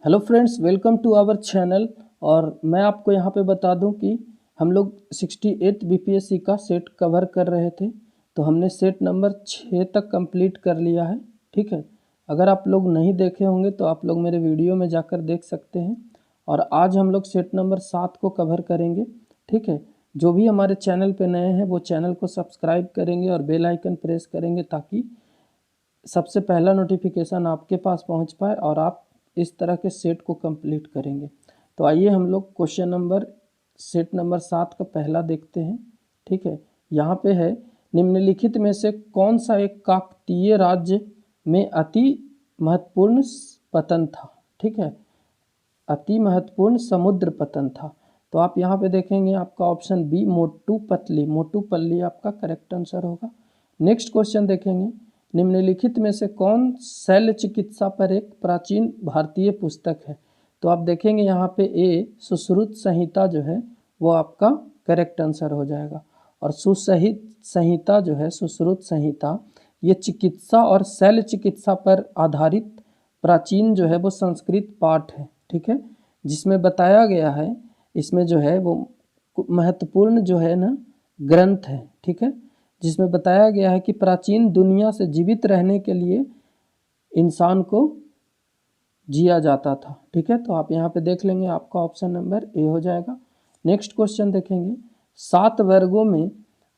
Hello friends, welcome to our channel. और मैं आपको यहाँ पे बता दूं कि हम लोग 68 बीपीएससी का सेट कवर कर रहे थे, तो हमने सेट नंबर 6 तक कंप्लीट कर लिया है। ठीक है, अगर आप लोग नहीं देखे होंगे तो आप लोग मेरे वीडियो में जाकर देख सकते हैं। और आज हम लोग सेट नंबर 7 को कवर करेंगे। ठीक है, जो भी हमारे चैनल पे नए हैं वो चैनल को सब्सक्राइब करेंगे और बेल आइकन प्रेस करेंगे ताकि सबसे पहला नोटिफिकेशन आपके पास पहुंच पाए और आप इस तरह के सेट को कंप्लीट करेंगे। तो आइए हम लोग क्वेश्चन नंबर सेट नंबर 7 का पहला देखते हैं। ठीक है, यहाँ पे है, निम्नलिखित में से कौन सा एक काकतीय राज्य में अति महत्वपूर्ण पतन था। ठीक है, अति महत्वपूर्ण समुद्र पतन था। तो आप यहाँ पे देखेंगे आपका ऑप्शन बी मोटूपल्ली आपका करेक्ट आंसर होगा। नेक्स्ट क्वेश्चन देखेंगे, निम्नलिखित में से कौन शल्य चिकित्सा पर एक प्राचीन भारतीय पुस्तक है। तो आप देखेंगे यहाँ पे ए सुश्रुत संहिता जो है वो आपका करेक्ट आंसर हो जाएगा। और संहिता जो है, सुश्रुत संहिता, ये चिकित्सा और शल्य चिकित्सा पर आधारित प्राचीन जो है वो संस्कृत पाठ है। ठीक है, जिसमें बताया गया है, इसमें जो है वो महत्वपूर्ण जो है ना ग्रंथ है। ठीक है, जिसमें बताया गया है कि प्राचीन दुनिया से जीवित रहने के लिए इंसान को जिया जाता था। ठीक है, तो आप यहाँ पे देख लेंगे, आपका ऑप्शन नंबर ए हो जाएगा। नेक्स्ट क्वेश्चन देखेंगे, 7 वर्गों में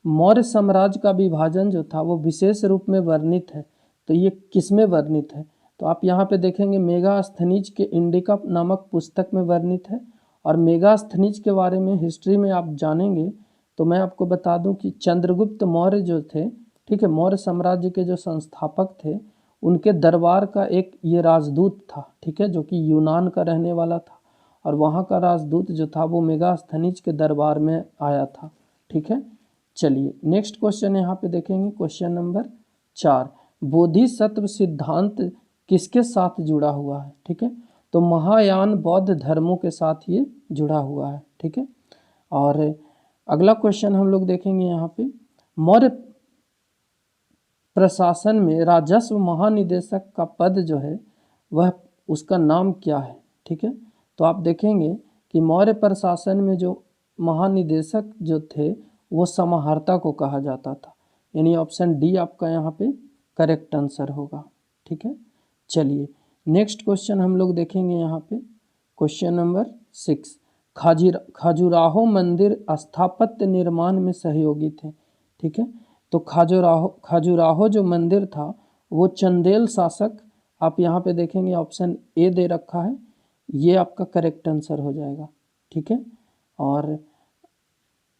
मौर्य साम्राज्य का विभाजन जो था वो विशेष रूप में वर्णित है। तो ये किसमें वर्णित है। तो आप यहाँ पे देखेंगे मेगास्थनीज के इंडिका नामक पुस्तक में वर्णित है। और मेगास्थनीज के बारे में हिस्ट्री में आप जानेंगे तो मैं आपको बता दूं कि चंद्रगुप्त मौर्य जो थे, ठीक है, मौर्य साम्राज्य के जो संस्थापक थे, उनके दरबार का एक ये राजदूत था। ठीक है, जो कि यूनान का रहने वाला था। और वहाँ का राजदूत जो था वो मेगास्थनीज के दरबार में आया था। ठीक है, चलिए नेक्स्ट क्वेश्चन यहाँ पे देखेंगे, क्वेश्चन नंबर 4, बोधिसत्व सिद्धांत किसके साथ जुड़ा हुआ है। ठीक है, तो महायान बौद्ध धर्मों के साथ ये जुड़ा हुआ है। ठीक है, और अगला क्वेश्चन हम लोग देखेंगे यहाँ पे, मौर्य प्रशासन में राजस्व महानिदेशक का पद जो है वह उसका नाम क्या है। ठीक है, तो आप देखेंगे कि मौर्य प्रशासन में जो महानिदेशक जो थे वो समाहर्ता को कहा जाता था। यानी ऑप्शन डी आपका यहाँ पे करेक्ट आंसर होगा। ठीक है, चलिए नेक्स्ट क्वेश्चन हम लोग देखेंगे यहाँ पे, क्वेश्चन नंबर 6, खजुराहो मंदिर स्थापत्य निर्माण में सहयोगी थे। ठीक है, तो खजुराहो जो मंदिर था वो चंदेल शासक, आप यहाँ पे देखेंगे ऑप्शन ए दे रखा है, ये आपका करेक्ट आंसर हो जाएगा। ठीक है, और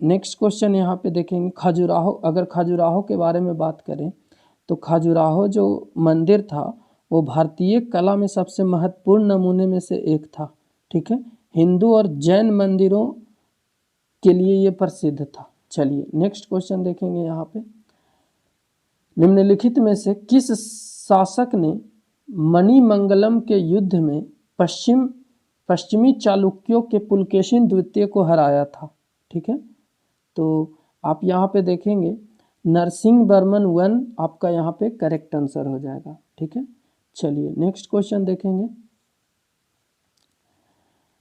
नेक्स्ट क्वेश्चन यहाँ पे देखेंगे, अगर खजुराहो के बारे में बात करें तो खजुराहो जो मंदिर था वो भारतीय कला में सबसे महत्वपूर्ण नमूने में से एक था। ठीक है, हिंदू और जैन मंदिरों के लिए ये प्रसिद्ध था। चलिए नेक्स्ट क्वेश्चन देखेंगे यहाँ पे, निम्नलिखित में से किस शासक ने मणिमंगलम के युद्ध में पश्चिमी चालुक्यों के पुलकेशिन द्वितीय को हराया था। ठीक है, तो आप यहाँ पे देखेंगे नरसिंह वर्मन 1 आपका यहाँ पे करेक्ट आंसर हो जाएगा। ठीक है, चलिए नेक्स्ट क्वेश्चन देखेंगे,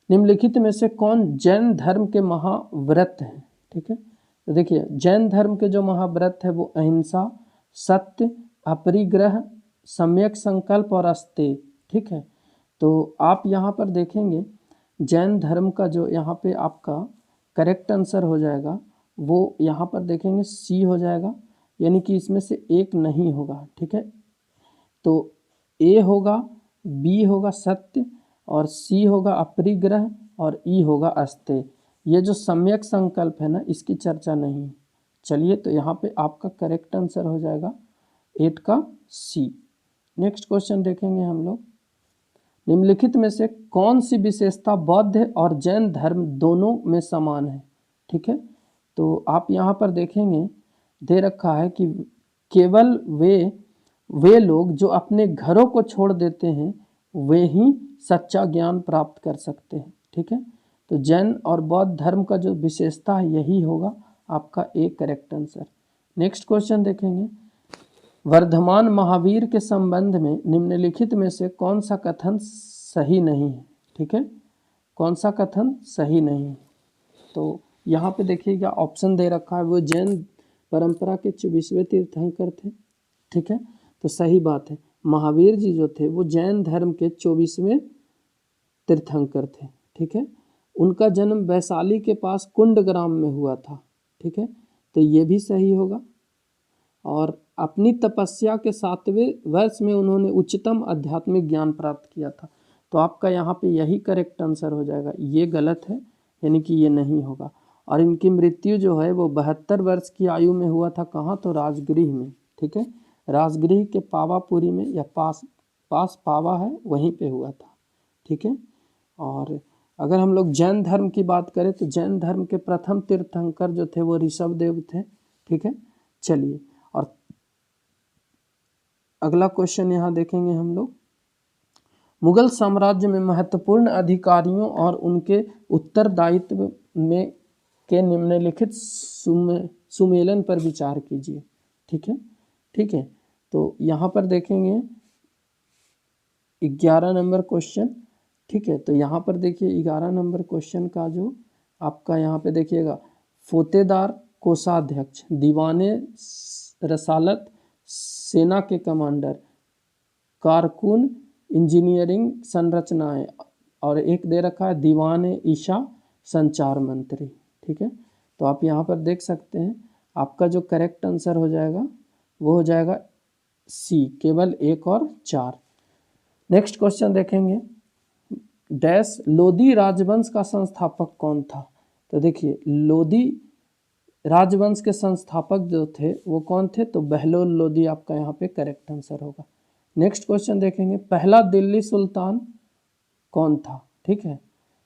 निम्नलिखित में से कौन जैन धर्म के महाव्रत हैं। ठीक है, तो देखिए जैन धर्म के जो महाव्रत है वो अहिंसा, सत्य, अपरिग्रह, सम्यक संकल्प और अस्तेय। ठीक है, तो आप यहाँ पर देखेंगे जैन धर्म का जो यहाँ पे आपका करेक्ट आंसर हो जाएगा वो यहाँ पर देखेंगे सी हो जाएगा, यानी कि इसमें से एक नहीं होगा। ठीक है, तो ए होगा, बी होगा सत्य, और सी होगा अपरिग्रह, और ई होगा अस्तेय। ये जो सम्यक संकल्प है ना, इसकी चर्चा नहीं। चलिए, तो यहाँ पे आपका करेक्ट आंसर हो जाएगा 8 का सी। नेक्स्ट क्वेश्चन देखेंगे हम लोग, निम्नलिखित में से कौन सी विशेषता बौद्ध और जैन धर्म दोनों में समान है। ठीक है, तो आप यहाँ पर देखेंगे दे रखा है कि केवल वे लोग जो अपने घरों को छोड़ देते हैं वे ही सच्चा ज्ञान प्राप्त कर सकते हैं। ठीक है, तो जैन और बौद्ध धर्म का जो विशेषता है यही होगा आपका A correct answer. Next question देखेंगे, वर्धमान महावीर के संबंध में निम्नलिखित में से कौन सा कथन सही नहीं है। ठीक है, कौन सा कथन सही नहीं है। तो यहाँ पे देखिएगा ऑप्शन दे रखा है, वो जैन परंपरा के 24वें तीर्थंकर थे, ठीक है, तो सही बात है। महावीर जी जो थे वो जैन धर्म के 24वें तीर्थंकर थे, ठीक है। उनका जन्म वैशाली के पास कुंडग्राम में हुआ था, ठीक है, तो ये भी सही होगा। और अपनी तपस्या के 7वें वर्ष में उन्होंने उच्चतम आध्यात्मिक ज्ञान प्राप्त किया था। तो आपका यहाँ पे यही करेक्ट आंसर हो जाएगा, ये गलत है, यानी कि ये नहीं होगा। और इनकी मृत्यु जो है वो 72 वर्ष की आयु में हुआ था। कहाँ? तो राजगृह में, ठीक है, राजगृह के पावापुरी में, या पास पावा है वहीं पे हुआ था, ठीक है। और अगर हम लोग जैन धर्म की बात करें तो जैन धर्म के प्रथम तीर्थंकर जो थे वो ऋषभदेव थे, ठीक है। चलिए, और अगला क्वेश्चन यहाँ देखेंगे हम लोग। मुगल साम्राज्य में महत्वपूर्ण अधिकारियों और उनके उत्तरदायित्व में के निम्नलिखित सुमेलन पर विचार कीजिए, ठीक है, ठीक है। तो यहाँ पर देखेंगे 11 नंबर क्वेश्चन, ठीक है। तो यहाँ पर देखिए 11 नंबर क्वेश्चन का जो आपका यहाँ पे देखिएगा, फोतेदार कोषाध्यक्ष, दीवाने रसालत सेना के कमांडर, कारकुन इंजीनियरिंग संरचनाएं, और एक दे रखा है दीवाने ईशा संचार मंत्री, ठीक है। तो आप यहाँ पर देख सकते हैं आपका जो करेक्ट आंसर हो जाएगा वो हो जाएगा सी, केवल 1 और 4। नेक्स्ट क्वेश्चन देखेंगे, डैश लोदी राजवंश का संस्थापक कौन था? तो देखिए लोदी राजवंश के संस्थापक जो थे वो कौन थे? तो बहलोल लोदी आपका यहाँ पे करेक्ट आंसर होगा। नेक्स्ट क्वेश्चन देखेंगे, पहला दिल्ली सुल्तान कौन था? ठीक है,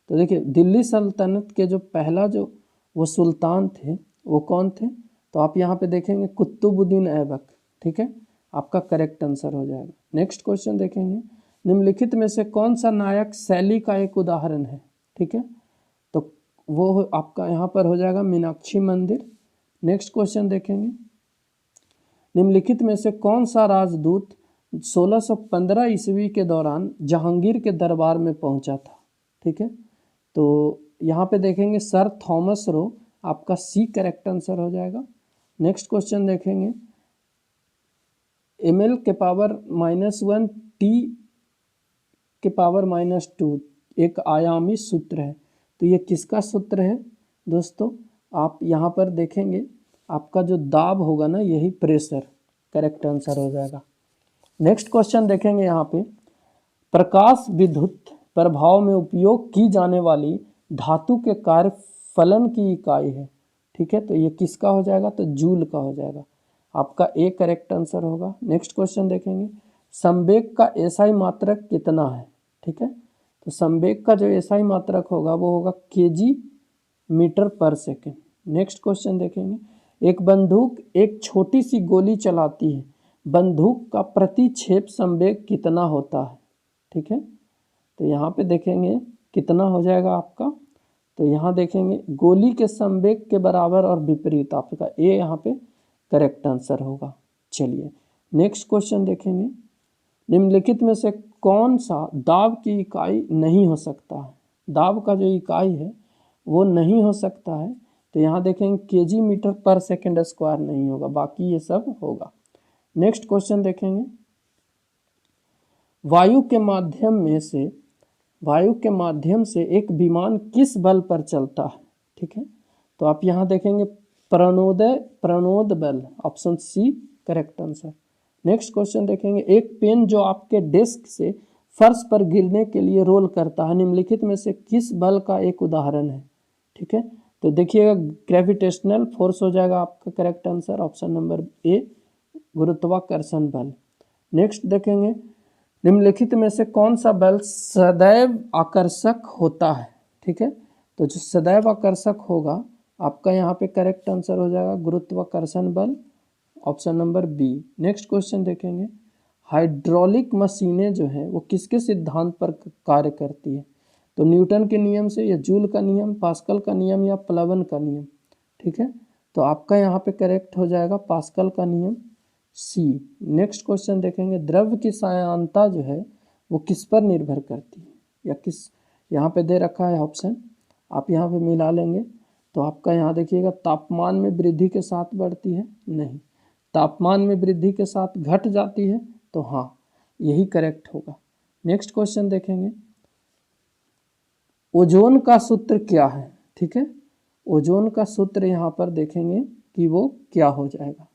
तो देखिए दिल्ली सल्तनत के जो पहला जो वो सुल्तान थे वो कौन थे? तो आप यहाँ पे देखेंगे कुतुबुद्दीन ऐबक, ठीक है, आपका करेक्ट आंसर हो जाएगा। नेक्स्ट क्वेश्चन देखेंगे, निम्नलिखित में से कौन सा नायक शैली का एक उदाहरण है? ठीक है, तो वो आपका यहाँ पर हो जाएगा मीनाक्षी मंदिर। नेक्स्ट क्वेश्चन देखेंगे, निम्नलिखित में से कौन सा राजदूत 1615 ईस्वी के दौरान जहांगीर के दरबार में पहुंचा था? ठीक है, तो यहाँ पे देखेंगे सर थॉमस रो, आपका सी करेक्ट आंसर हो जाएगा। नेक्स्ट क्वेश्चन देखेंगे, ml के पावर -1 t के पावर -2 एक आयामी सूत्र है, तो ये किसका सूत्र है दोस्तों? आप यहाँ पर देखेंगे आपका जो दाब होगा ना, यही प्रेशर करेक्ट आंसर हो जाएगा। नेक्स्ट क्वेश्चन देखेंगे, यहाँ पे प्रकाश विद्युत प्रभाव में उपयोग की जाने वाली धातु के कार्य फलन की इकाई है। ठीक है, तो ये किसका हो जाएगा? तो जूल का हो जाएगा, आपका ए करेक्ट आंसर होगा। नेक्स्ट क्वेश्चन देखेंगे, संवेग का एसआई मात्रक कितना है? ठीक है, तो संवेग का जो एसआई मात्रक होगा वो होगा केजी मीटर पर सेकेंड। नेक्स्ट क्वेश्चन देखेंगे, एक बंदूक एक छोटी सी गोली चलाती है, बंदूक का प्रतिक्षेप संवेग कितना होता है? ठीक है, तो यहाँ पे देखेंगे कितना हो जाएगा आपका, तो यहाँ देखेंगे गोली के संवेग के बराबर और विपरीत, आपका ए यहाँ पे करेक्ट आंसर होगा। चलिए नेक्स्ट क्वेश्चन देखेंगे, निम्नलिखित में से कौन सा दाब की इकाई नहीं हो सकता है? दाब का जो इकाई है वो नहीं हो सकता है, तो यहाँ देखेंगे केजी मीटर पर सेकेंड स्क्वायर नहीं होगा, बाकी ये सब होगा। नेक्स्ट क्वेश्चन देखेंगे, वायु के माध्यम से एक विमान किस बल पर चलता है? ठीक है, तो आप यहाँ देखेंगे प्रणोद बल, option C correct answer. Next question देखेंगे, एक पेन जो आपके डेस्क से फर्श पर गिरने के लिए रोल करता है, निम्नलिखित में से किस बल का एक उदाहरण है? ठीक है, तो देखिएगा ग्रेविटेशनल फोर्स हो जाएगा आपका correct answer, option number A गुरुत्वाकर्षण बल। नेक्स्ट देखेंगे, निम्नलिखित में से कौन सा बल सदैव आकर्षक होता है? ठीक है, तो जो सदैव आकर्षक होगा आपका यहाँ पे करेक्ट आंसर हो जाएगा गुरुत्वाकर्षण बल, option number B. Next question hydraulic, हाइड्रोलिक मशीनें जो हैं वो किसके सिद्धांत पर कार्य करती है? तो न्यूटन के नियम से, या जूल का नियम, पास्कल का नियम, या प्लवन का नियम? ठीक है, तो आपका यहाँ पे करेक्ट हो जाएगा पास्कल का नियम, सी। नेक्स्ट क्वेश्चन देखेंगे, द्रव्य की सायनता जो है वो किस पर निर्भर करती है, यहाँ पे दे रखा है ऑप्शन, आप यहाँ पे मिला लेंगे तो आपका यहाँ देखिएगा तापमान में वृद्धि के साथ बढ़ती है, नहीं, तापमान में वृद्धि के साथ घट जाती है, तो हाँ यही करेक्ट होगा। नेक्स्ट क्वेश्चन देखेंगे, ओजोन का सूत्र क्या है, ठीक है, ओजोन का सूत्र यहाँ पर देखेंगे कि वो क्या हो जाएगा।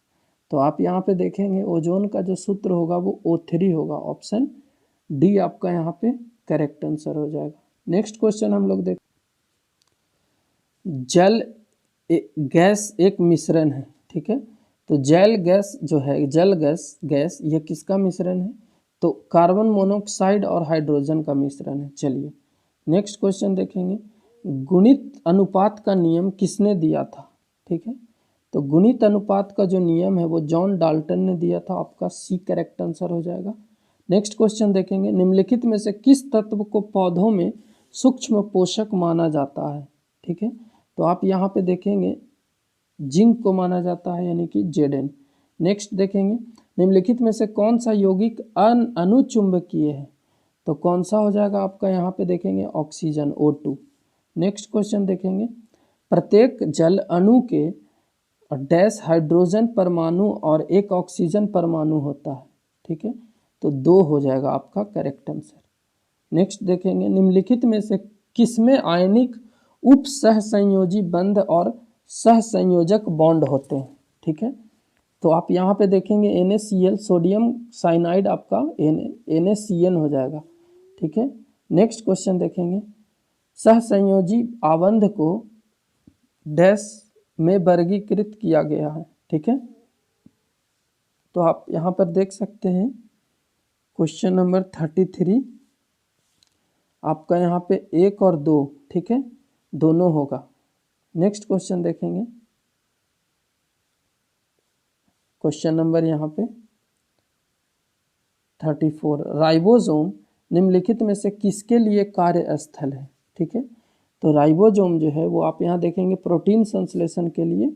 तो आप यहाँ पे देखेंगे ओजोन का जो सूत्र होगा वो O3 होगा, ऑप्शन डी आपका यहाँ पे करेक्ट आंसर हो जाएगा। नेक्स्ट क्वेश्चन हम लोग देख, जल गैस एक मिश्रण है, ठीक है, तो जल गैस जो है, जल गैस ये किसका मिश्रण है, तो कार्बन मोनोऑक्साइड और हाइड्रोजन का मिश्रण है। चलिए नेक्स्ट क्वेश्चन देखेंगे, गुणित अनुपात का नियम किसने दिया था, ठीक है, तो गुणित अनुपात का जो नियम है वो जॉन डाल्टन ने दिया था, आपका सी करेक्ट आंसर हो जाएगा। नेक्स्ट क्वेश्चन देखेंगे, निम्नलिखित में से किस तत्व को पौधों में सूक्ष्म पोषक माना जाता है, ठीक है, तो आप यहाँ पे देखेंगे जिंक को माना जाता है, यानी कि Zn। नेक्स्ट देखेंगे, निम्नलिखित में से कौन सा यौगिक अनुचुंबकीय है, तो कौन सा हो जाएगा आपका यहाँ पे देखेंगे ऑक्सीजन O2। नेक्स्ट क्वेश्चन देखेंगे, प्रत्येक जल अणु के डैश हाइड्रोजन परमाणु और एक ऑक्सीजन परमाणु होता है, ठीक है, तो 2 हो जाएगा आपका करेक्ट आंसर। नेक्स्ट देखेंगे, निम्नलिखित में से किसमें आयनिक उप सहसंयोजी बंध और सहसंयोजक बॉन्ड होते हैं, ठीक है, तो आप यहाँ पे देखेंगे NaCl, सोडियम साइनाइड आपका NaCN हो जाएगा, ठीक है। नेक्स्ट क्वेश्चन देखेंगे, सहसंयोजी आबंध को डैश में वर्गीकृत किया गया है, ठीक है, तो आप यहाँ पर देख सकते हैं क्वेश्चन नंबर 33 आपका यहाँ पे 1 और 2, ठीक है, दोनों होगा। नेक्स्ट क्वेश्चन देखेंगे, क्वेश्चन नंबर यहाँ पे 34, राइबोसोम निम्नलिखित में से किसके लिए कार्यस्थल है, ठीक है, तो राइबोसोम जो है वो आप यहाँ देखेंगे प्रोटीन संश्लेषण के लिए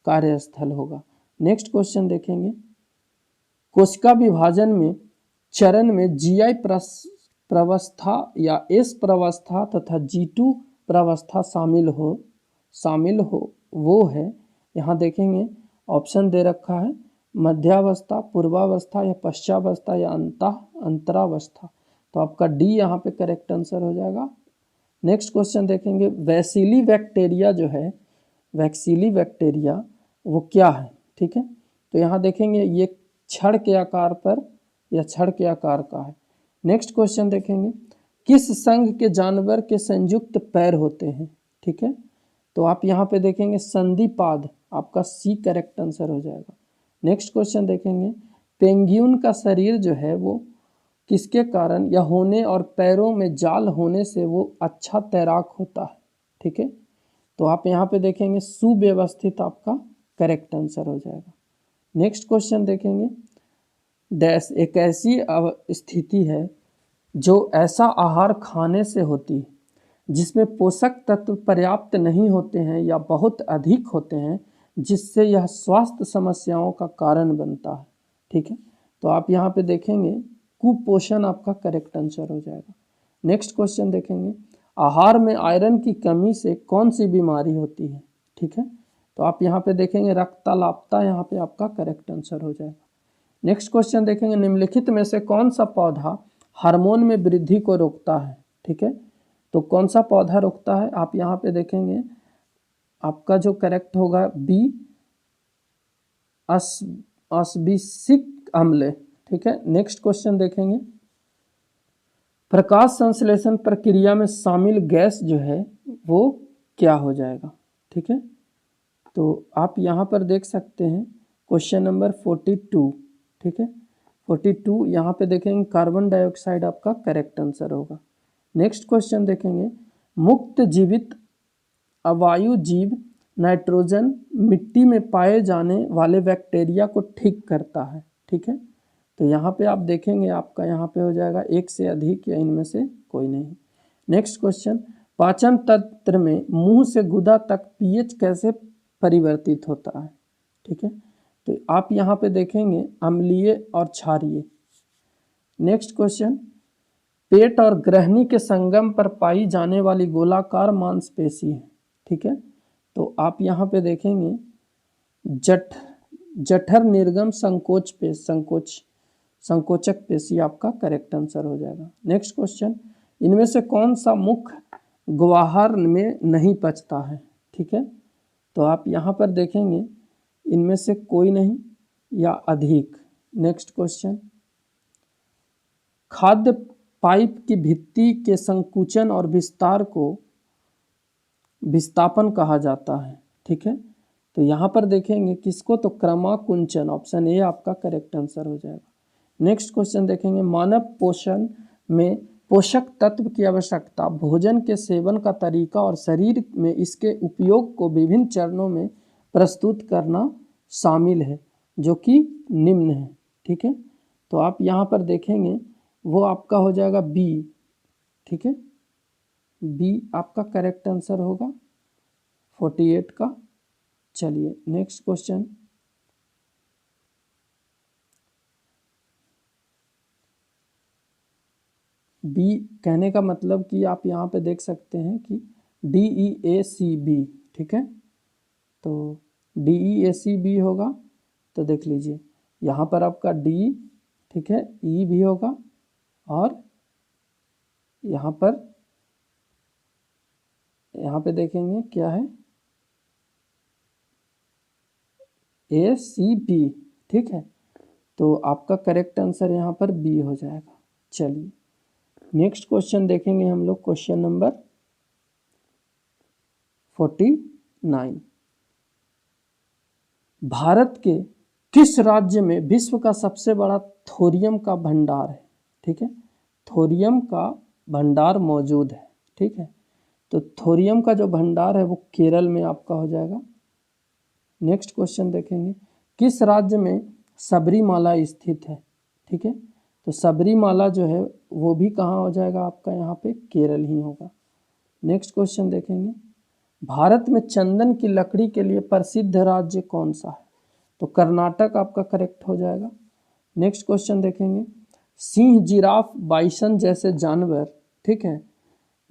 कार्यस्थल होगा। नेक्स्ट क्वेश्चन देखेंगे, कोशिका विभाजन में चरण में GI प्रावस्था या S प्रावस्था तथा G2 प्रावस्था शामिल हो वो है, यहाँ देखेंगे ऑप्शन दे रखा है मध्यावस्था, पूर्वावस्था या पश्चावस्था या अंतरावस्था, तो आपका डी यहाँ पे करेक्ट आंसर हो जाएगा। नेक्स्ट क्वेश्चन देखेंगे, वैक्सीली बैक्टीरिया जो है, वैक्सीली बैक्टीरिया वो क्या है, ठीक है, तो यहाँ देखेंगे ये छड़ के आकार पर या छड़ के आकार का है। नेक्स्ट क्वेश्चन देखेंगे, किस संघ के जानवर के संयुक्त पैर होते हैं, ठीक है, तो आप यहाँ पे देखेंगे संधिपाद, आपका सी करेक्ट आंसर हो जाएगा। नेक्स्ट क्वेश्चन देखेंगे, पेंगुइन का शरीर जो है वो किसके कारण या होने और पैरों में जाल होने से वो अच्छा तैराक होता है, ठीक है, तो आप यहाँ पे देखेंगे सुव्यवस्थित आपका करेक्ट आंसर हो जाएगा। नेक्स्ट क्वेश्चन देखेंगे, डैश एक ऐसी स्थिति है जो ऐसा आहार खाने से होती है जिसमें पोषक तत्व पर्याप्त नहीं होते हैं या बहुत अधिक होते हैं, जिससे यह स्वास्थ्य समस्याओं का कारण बनता है, ठीक है, तो आप यहाँ पे देखेंगे कुपोषण आपका करेक्ट आंसर हो जाएगा। नेक्स्ट क्वेश्चन देखेंगे, आहार में आयरन की कमी से कौन सी बीमारी होती है, ठीक है, तो आप यहाँ पे देखेंगे रक्तलापता, यहाँ पे आपका करेक्ट आंसर हो जाएगा। नेक्स्ट क्वेश्चन देखेंगे, निम्नलिखित में से कौन सा पौधा हार्मोन में वृद्धि को रोकता है, ठीक है, तो कौन सा पौधा रोकता है, आप यहाँ पे देखेंगे आपका जो करेक्ट होगा बी अस्बिसिक अम्ल, ठीक है। नेक्स्ट क्वेश्चन देखेंगे, प्रकाश संश्लेषण प्रक्रिया में शामिल गैस जो है वो क्या हो जाएगा, ठीक है, तो आप यहाँ पर देख सकते हैं क्वेश्चन नंबर 42, ठीक है, 42 यहाँ पे देखेंगे कार्बन डाइऑक्साइड आपका करेक्ट आंसर होगा। नेक्स्ट क्वेश्चन देखेंगे, मुक्त जीवित अवायु जीव नाइट्रोजन मिट्टी में पाए जाने वाले बैक्टीरिया को ठीक करता है, ठीक है, तो यहाँ पे आप देखेंगे आपका यहाँ पे हो जाएगा एक से अधिक या इनमें से कोई नहीं। नेक्स्ट क्वेश्चन, पाचन तंत्र में मुंह से गुदा तक पीएच कैसे परिवर्तित होता है, ठीक है, तो आप यहाँ पे देखेंगे अम्लीय और क्षारीय। नेक्स्ट क्वेश्चन, पेट और ग्रहणी के संगम पर पाई जाने वाली गोलाकार मांसपेशी है। ठीक है, तो आप यहाँ पे देखेंगे जठर निर्गम संकोचक पेशी आपका करेक्ट आंसर हो जाएगा। नेक्स्ट क्वेश्चन, इनमें से कौन सा मुख ग्वाहार में नहीं पचता है? ठीक है, तो आप यहाँ पर देखेंगे इनमें से कोई नहीं या अधिक। नेक्स्ट क्वेश्चन, खाद्य पाइप की भित्ति के संकुचन और विस्तार को विस्थापन कहा जाता है। ठीक है, तो यहाँ पर देखेंगे किसको, तो क्रमाकुंचन, ऑप्शन ए आपका करेक्ट आंसर हो जाएगा। नेक्स्ट क्वेश्चन देखेंगे, मानव पोषण में पोषक तत्व की आवश्यकता, भोजन के सेवन का तरीका और शरीर में इसके उपयोग को विभिन्न चरणों में प्रस्तुत करना शामिल है, जो कि निम्न है। ठीक है, तो आप यहाँ पर देखेंगे वो आपका हो जाएगा बी। ठीक है, बी आपका करेक्ट आंसर होगा 48 का। चलिए नेक्स्ट क्वेश्चन, बी कहने का मतलब कि आप यहाँ पे देख सकते हैं कि DEACB। ठीक है, तो DEACB होगा, तो देख लीजिए यहाँ पर आपका डी, ठीक है, ई भी होगा और यहाँ पे देखेंगे क्या है, ACB। ठीक है, तो आपका करेक्ट आंसर यहाँ पर बी हो जाएगा। चलिए नेक्स्ट क्वेश्चन देखेंगे हम लोग, क्वेश्चन नंबर 49। भारत के किस राज्य में विश्व का सबसे बड़ा थोरियम का भंडार है? ठीक है, थोरियम का भंडार मौजूद है। ठीक है, तो थोरियम का जो भंडार है वो केरल में आपका हो जाएगा। नेक्स्ट क्वेश्चन देखेंगे, किस राज्य में सबरीमाला स्थित है? ठीक है, तो सबरीमाला जो है वो भी कहाँ हो जाएगा आपका, यहाँ पे केरल ही होगा। नेक्स्ट क्वेश्चन देखेंगे, भारत में चंदन की लकड़ी के लिए प्रसिद्ध राज्य कौन सा है? तो कर्नाटक आपका करेक्ट हो जाएगा। नेक्स्ट क्वेश्चन देखेंगे, सिंह, जिराफ, बाइसन जैसे जानवर, ठीक है,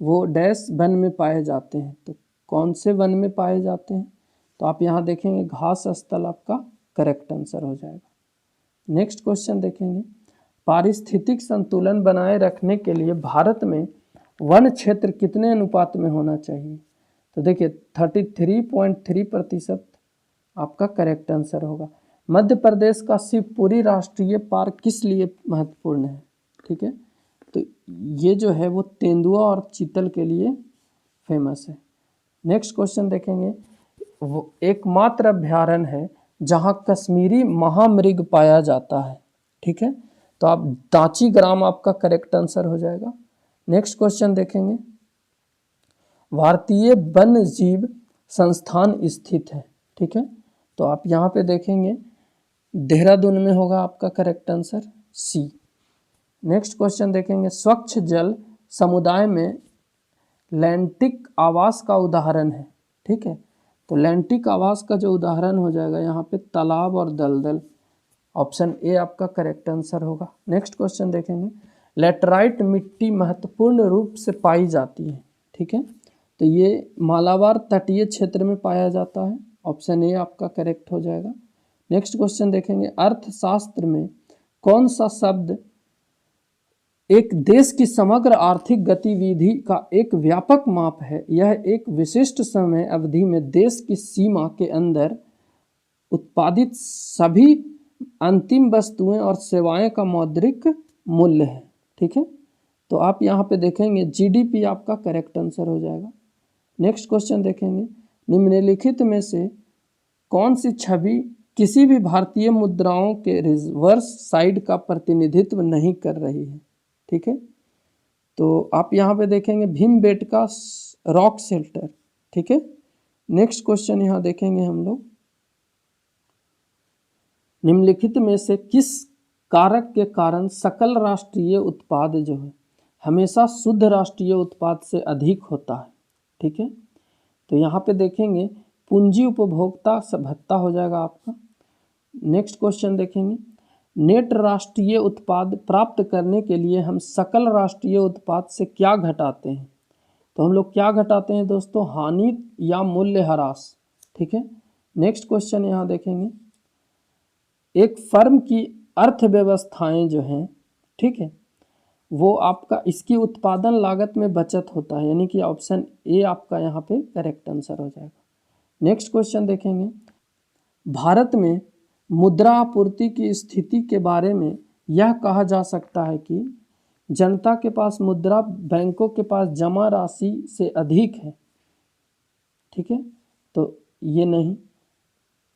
वो डैश वन में पाए जाते हैं, तो कौन से वन में पाए जाते हैं? तो आप यहाँ देखेंगे घास स्थल आपका करेक्ट आंसर हो जाएगा। नेक्स्ट क्वेश्चन देखेंगे, पारिस्थितिक संतुलन बनाए रखने के लिए भारत में वन क्षेत्र कितने अनुपात में होना चाहिए? तो देखिए 33.3% आपका करेक्ट आंसर होगा। मध्य प्रदेश का शिवपुरी राष्ट्रीय पार्क किस लिए महत्वपूर्ण है? ठीक है, तो ये जो है वो तेंदुआ और चीतल के लिए फेमस है। नेक्स्ट क्वेश्चन देखेंगे, वो एकमात्र अभ्यारण्य है जहां कश्मीरी महामृग पाया जाता है। ठीक है, तो आप दाची ग्राम आपका करेक्ट आंसर हो जाएगा। नेक्स्ट क्वेश्चन देखेंगे, भारतीय वन्य जीव संस्थान स्थित है। ठीक है, तो आप यहाँ पे देखेंगे देहरादून में होगा आपका correct answer C. Next question देखेंगे, स्वच्छ जल समुदाय में लैंटिक आवास का उदाहरण है। ठीक है, तो लैंटिक आवास का जो उदाहरण हो जाएगा यहाँ पे तालाब और दलदल, ऑप्शन ए आपका करेक्ट आंसर होगा। नेक्स्ट क्वेश्चन देखेंगे, लेटराइट मिट्टी महत्वपूर्ण रूप से पाई जाती है। ठीक है, तो ये मालाबार तटीय क्षेत्र में पाया जाता है, ऑप्शन ए आपका करेक्ट हो जाएगा। नेक्स्ट क्वेश्चन देखेंगे, अर्थशास्त्र में कौन सा शब्द एक देश की समग्र आर्थिक गतिविधि का एक व्यापक माप है? यह एक विशिष्ट समय अवधि में देश की सीमा के अंदर उत्पादित सभी अंतिम वस्तुएं और सेवाएं का मौद्रिक मूल्य है। ठीक है, तो आप यहाँ पे देखेंगे जीडीपी आपका करेक्ट आंसर हो जाएगा। नेक्स्ट क्वेश्चन देखेंगे, निम्नलिखित में से कौन सी छवि किसी भी भारतीय मुद्राओं के रिवर्स साइड का प्रतिनिधित्व नहीं कर रही है? ठीक है, तो आप यहाँ पे देखेंगे भीमबेटका रॉक शेल्टर। ठीक है, नेक्स्ट क्वेश्चन यहाँ देखेंगे हम लोग, निम्नलिखित में से किस कारक के कारण सकल राष्ट्रीय उत्पाद जो है हमेशा शुद्ध राष्ट्रीय उत्पाद से अधिक होता है? ठीक है, तो यहाँ पे देखेंगे पूंजी उपभोक्ता भत्ता हो जाएगा आपका। नेक्स्ट क्वेश्चन देखेंगे, नेट राष्ट्रीय उत्पाद प्राप्त करने के लिए हम सकल राष्ट्रीय उत्पाद से क्या घटाते हैं? तो हम लोग क्या घटाते हैं दोस्तों? हानि या मूल्य ह्रास। ठीक है, नेक्स्ट क्वेश्चन यहाँ देखेंगे। एक फर्म की अर्थव्यवस्थाएं जो हैं, ठीक है, वो आपका इसकी उत्पादन लागत में बचत होता है, यानी कि ऑप्शन ए आपका यहाँ पे करेक्ट आंसर हो जाएगा। नेक्स्ट क्वेश्चन देखेंगे। भारत में मुद्रा आपूर्ति की स्थिति के बारे में यह कहा जा सकता है कि जनता के पास मुद्रा बैंकों के पास जमा राशि से अधिक है। ठीक है, तो ये नहीं,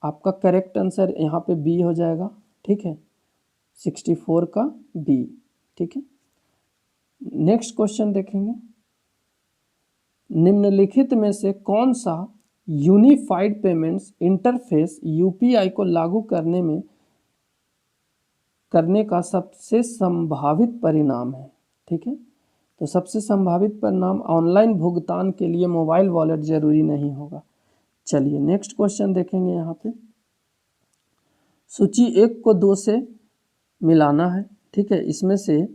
आपका करेक्ट आंसर यहाँ पे बी हो जाएगा। ठीक है, 64 का बी। ठीक है, नेक्स्ट क्वेश्चन देखेंगे। निम्नलिखित में से कौन सा यूनिफाइड पेमेंट्स इंटरफेस यूपीआई को लागू करने का सबसे संभावित परिणाम है? ठीक है, तो सबसे संभावित परिणाम ऑनलाइन भुगतान के लिए मोबाइल वॉलेट जरूरी नहीं होगा। चलिए नेक्स्ट क्वेश्चन देखेंगे। यहाँ पे सूची 1 को 2 से मिलाना है। ठीक है, इसमें से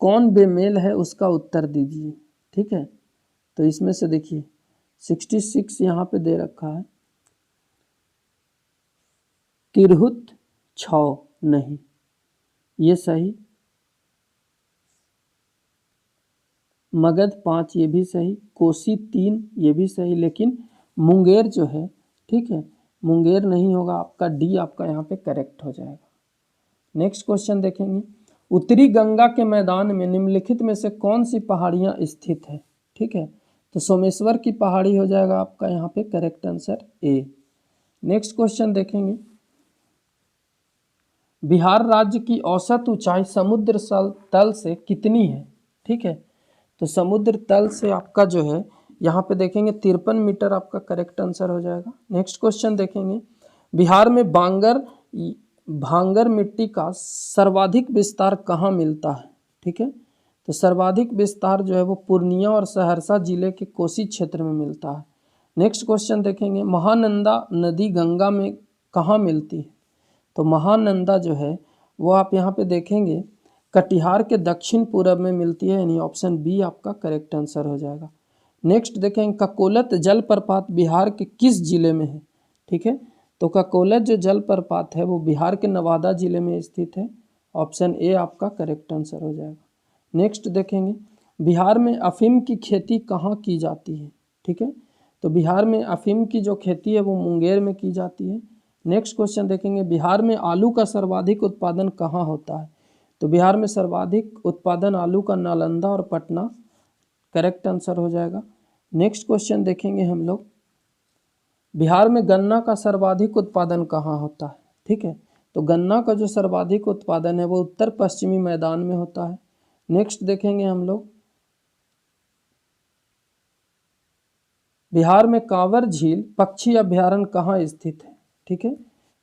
कौन बेमेल है उसका उत्तर दीजिए। ठीक है, तो इसमें से देखिए 66 यहाँ पे दे रखा है, तिरहुत 6 नहीं, ये सही, मगध 5 ये भी सही, कोसी 3 ये भी सही, लेकिन मुंगेर जो है, ठीक है, मुंगेर नहीं होगा, आपका डी आपका यहाँ पे करेक्ट हो जाएगा। नेक्स्ट क्वेश्चन देखेंगे। उत्तरी गंगा के मैदान में निम्नलिखित में से कौन सी पहाड़ियाँ स्थित है? ठीक है, तो सोमेश्वर की पहाड़ी हो जाएगा आपका यहाँ पे correct answer A. Next question देखेंगे। बिहार राज्य की औसत ऊंचाई समुद्र तल से कितनी है? ठीक है, तो समुद्र तल से आपका जो है यहाँ पे देखेंगे 53 मीटर आपका करेक्ट आंसर हो जाएगा। नेक्स्ट क्वेश्चन देखेंगे। बिहार में भांगर मिट्टी का सर्वाधिक विस्तार कहाँ मिलता है? ठीक है, तो सर्वाधिक विस्तार जो है वो पूर्णिया और सहरसा जिले के कोसी क्षेत्र में मिलता है। नेक्स्ट क्वेश्चन देखेंगे। महानंदा नदी गंगा में कहाँ मिलती है? तो महानंदा जो है वो आप यहाँ पे देखेंगे कटिहार के दक्षिण पूर्व में मिलती है, यानी ऑप्शन बी आपका करेक्ट आंसर हो जाएगा। नेक्स्ट देखेंगे। ककोलत जलप्रपात बिहार के किस जिले में है? ठीक है, तो ककोलत जो जलप्रपात है वो बिहार के नवादा जिले में स्थित है, ऑप्शन ए आपका करेक्ट आंसर हो जाएगा। नेक्स्ट देखेंगे। बिहार में अफीम की खेती कहाँ की जाती है? ठीक है, तो बिहार में अफीम की जो खेती है वो मुंगेर में की जाती है। नेक्स्ट क्वेश्चन देखेंगे। बिहार में आलू का सर्वाधिक उत्पादन कहाँ होता है? तो बिहार में सर्वाधिक उत्पादन आलू का नालंदा और पटना करेक्ट आंसर हो जाएगा। नेक्स्ट क्वेश्चन देखेंगे हम लोग। बिहार में गन्ना का सर्वाधिक उत्पादन कहाँ होता है? ठीक है, तो गन्ना का जो सर्वाधिक उत्पादन है वो उत्तर पश्चिमी मैदान में होता है। नेक्स्ट देखेंगे हम लोग। बिहार में कांवर झील पक्षी अभ्यारण्य कहाँ स्थित है? ठीक है,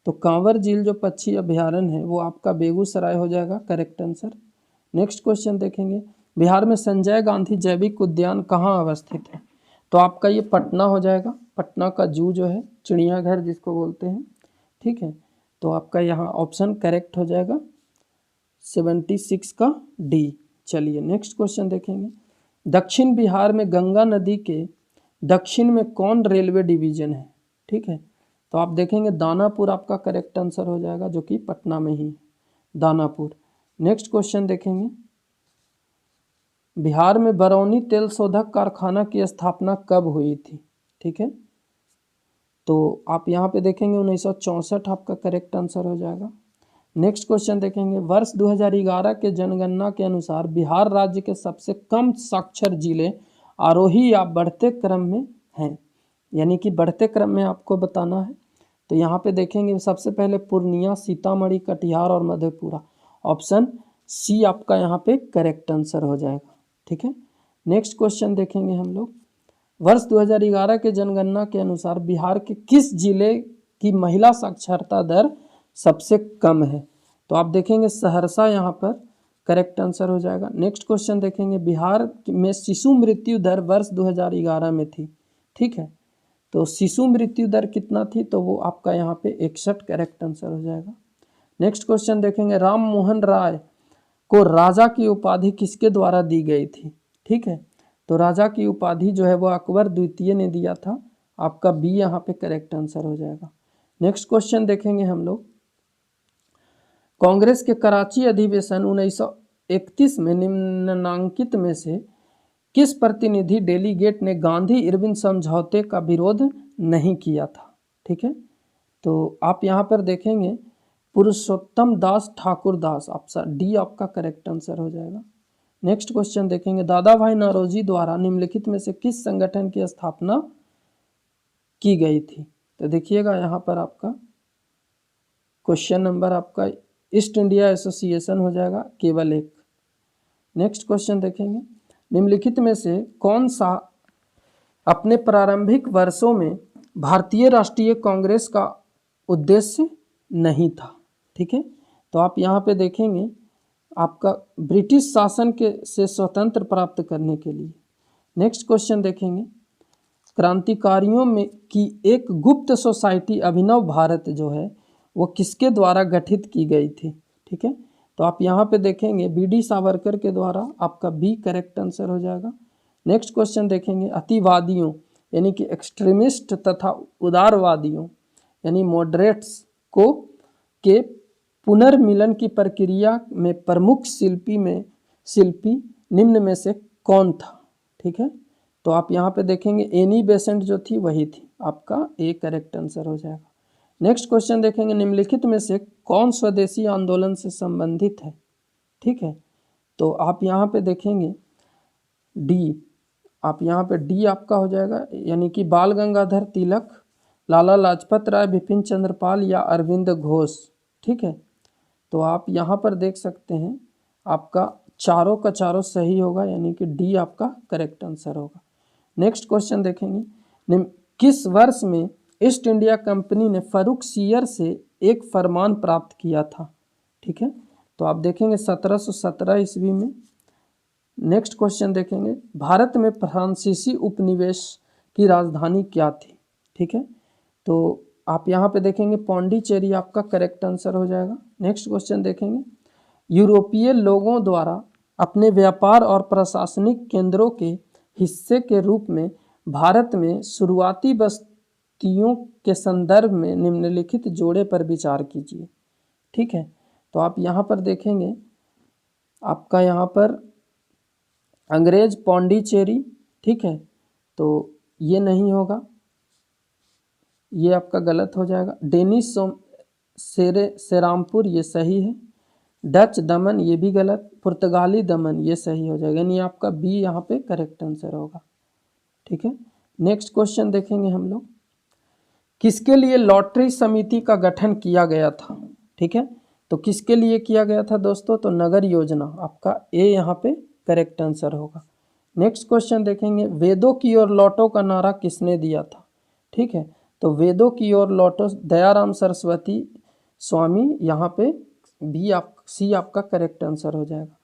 तो कांवर झील जो पक्षी अभ्यारण्य है वो आपका बेगूसराय हो जाएगा करेक्ट आंसर। नेक्स्ट क्वेश्चन देखेंगे। बिहार में संजय गांधी जैविक उद्यान कहाँ अवस्थित है? तो आपका ये पटना हो जाएगा, पटना का जू जो है, चिड़ियाघर जिसको बोलते हैं। ठीक है, तो आपका यहाँ ऑप्शन करेक्ट हो जाएगा 76 का डी। चलिए नेक्स्ट क्वेश्चन देखेंगे। दक्षिण बिहार में गंगा नदी के दक्षिण में कौन रेलवे डिवीजन है? ठीक है, तो आप देखेंगे दानापुर आपका करेक्ट आंसर हो जाएगा, जो कि पटना में ही दानापुर। नेक्स्ट क्वेश्चन देखेंगे। बिहार में बरौनी तेल शोधक कारखाना की स्थापना कब हुई थी? ठीक है, तो आप यहाँ पे देखेंगे 1964 आपका करेक्ट आंसर हो जाएगा। नेक्स्ट क्वेश्चन देखेंगे। वर्ष 2011 के जनगणना के अनुसार बिहार राज्य के सबसे कम साक्षर जिले आरोही या बढ़ते क्रम में हैं, यानी कि बढ़ते क्रम में आपको बताना है। तो यहाँ पे देखेंगे सबसे पहले पूर्णिया, सीतामढ़ी, कटिहार और मधेपुरा, ऑप्शन सी आपका यहाँ पे करेक्ट आंसर हो जाएगा। ठीक है, नेक्स्ट क्वेश्चन देखेंगे हम लोग। वर्ष 2011 के जनगणना के अनुसार बिहार के किस जिले की महिला साक्षरता दर सबसे कम है? तो आप देखेंगे सहरसा यहाँ पर करेक्ट आंसर हो जाएगा। नेक्स्ट क्वेश्चन देखेंगे। बिहार में शिशु मृत्यु दर वर्ष 2011 में थी। ठीक है, तो शिशु मृत्यु दर कितना थी? तो वो आपका यहाँ पे 61 करेक्ट आंसर हो जाएगा। नेक्स्ट क्वेश्चन देखेंगे, राम मोहन राय को राजा की उपाधि किसके द्वारा दी गई थी? ठीक है, तो राजा की उपाधि जो है वो अकबर द्वितीय ने दिया था। आपका बी यहाँ पे करेक्ट आंसर हो जाएगा। नेक्स्ट क्वेश्चन देखेंगे हम लोग, कांग्रेस के कराची अधिवेशन 1931 में निम्नलिखित में से किस प्रतिनिधि डेलीगेट ने गांधी इरविन समझौते का विरोध नहीं किया था? ठीक है, तो आप यहाँ पर देखेंगे पुरुषोत्तम दास ठाकुर दास, ऑप्शन डी आपका करेक्ट आंसर हो जाएगा। नेक्स्ट क्वेश्चन देखेंगे, दादा भाई नौरोजी द्वारा निम्नलिखित में से किस संगठन की स्थापना की गई थी? तो देखिएगा यहाँ पर आपका क्वेश्चन नंबर आपका ईस्ट इंडिया एसोसिएशन हो जाएगा, केवल एक। नेक्स्ट क्वेश्चन देखेंगे, निम्नलिखित में से कौन सा अपने प्रारंभिक वर्षों में भारतीय राष्ट्रीय कांग्रेस का उद्देश्य नहीं था? ठीक है, तो आप यहाँ पे देखेंगे आपका ब्रिटिश शासन के से स्वतंत्र प्राप्त करने के लिए। नेक्स्ट क्वेश्चन देखेंगे, क्रांतिकारियों में की एक गुप्त सोसाइटी अभिनव भारत जो है वो किसके द्वारा गठित की गई थी? ठीक है, तो आप यहाँ पे देखेंगे बी.डी. सावरकर के द्वारा, आपका बी करेक्ट आंसर हो जाएगा। नेक्स्ट क्वेश्चन देखेंगे, अतिवादियों यानी कि एक्सट्रीमिस्ट तथा उदारवादियों यानी मॉडरेट्स को के पुनर्मिलन की प्रक्रिया में प्रमुख शिल्पी निम्न में से कौन था? ठीक है, तो आप यहाँ पे देखेंगे एनी बेसेंट जो थी वही थी, आपका ए करेक्ट आंसर हो जाएगा। नेक्स्ट क्वेश्चन देखेंगे, निम्नलिखित में से कौन स्वदेशी आंदोलन से संबंधित है? ठीक है, तो आप यहाँ पे देखेंगे डी, आप यहाँ पे डी आपका हो जाएगा, यानी कि बाल गंगाधर तिलक, लाला लाजपत राय, बिपिन चंद्र पाल या अरविंद घोष। ठीक है, तो आप यहाँ पर देख सकते हैं आपका चारों का चारों सही होगा, यानी कि डी आपका करेक्ट आंसर होगा। नेक्स्ट क्वेश्चन देखेंगे, किस वर्ष में ईस्ट इंडिया कंपनी ने फर्रुखसियर से एक फरमान प्राप्त किया था? ठीक है, तो आप देखेंगे 1717 ईस्वी में। नेक्स्ट क्वेश्चन देखेंगे, भारत में फ्रांसीसी उपनिवेश की राजधानी क्या थी? ठीक है, तो आप यहाँ पे देखेंगे पौंडीचेरी आपका करेक्ट आंसर हो जाएगा। नेक्स्ट क्वेश्चन देखेंगे, यूरोपीय लोगों द्वारा अपने व्यापार और प्रशासनिक केंद्रों के हिस्से के रूप में भारत में शुरुआती बस्तियों के संदर्भ में निम्नलिखित जोड़े पर विचार कीजिए। ठीक है, तो आप यहाँ पर देखेंगे आपका यहाँ पर अंग्रेज पौंडीचेरी। ठीक है, तो ये नहीं होगा, ये आपका गलत हो जाएगा। डेनिश सेरामपुर ये सही है। डच दमन ये भी गलत। पुर्तगाली दमन ये सही हो जाएगा, यानी आपका बी यहाँ पे करेक्ट आंसर होगा। ठीक है, नेक्स्ट क्वेश्चन देखेंगे हम लोग, किसके लिए लॉटरी समिति का गठन किया गया था? ठीक है, तो किसके लिए किया गया था दोस्तों? तो नगर योजना, आपका ए यहाँ पे करेक्ट आंसर होगा। नेक्स्ट क्वेश्चन देखेंगे, वेदों की ओर लौटो का नारा किसने दिया था? ठीक है, तो वेदों की ओर लौटो दयाराम सरस्वती स्वामी, यहाँ पे बी सी आपका करेक्ट आंसर हो जाएगा।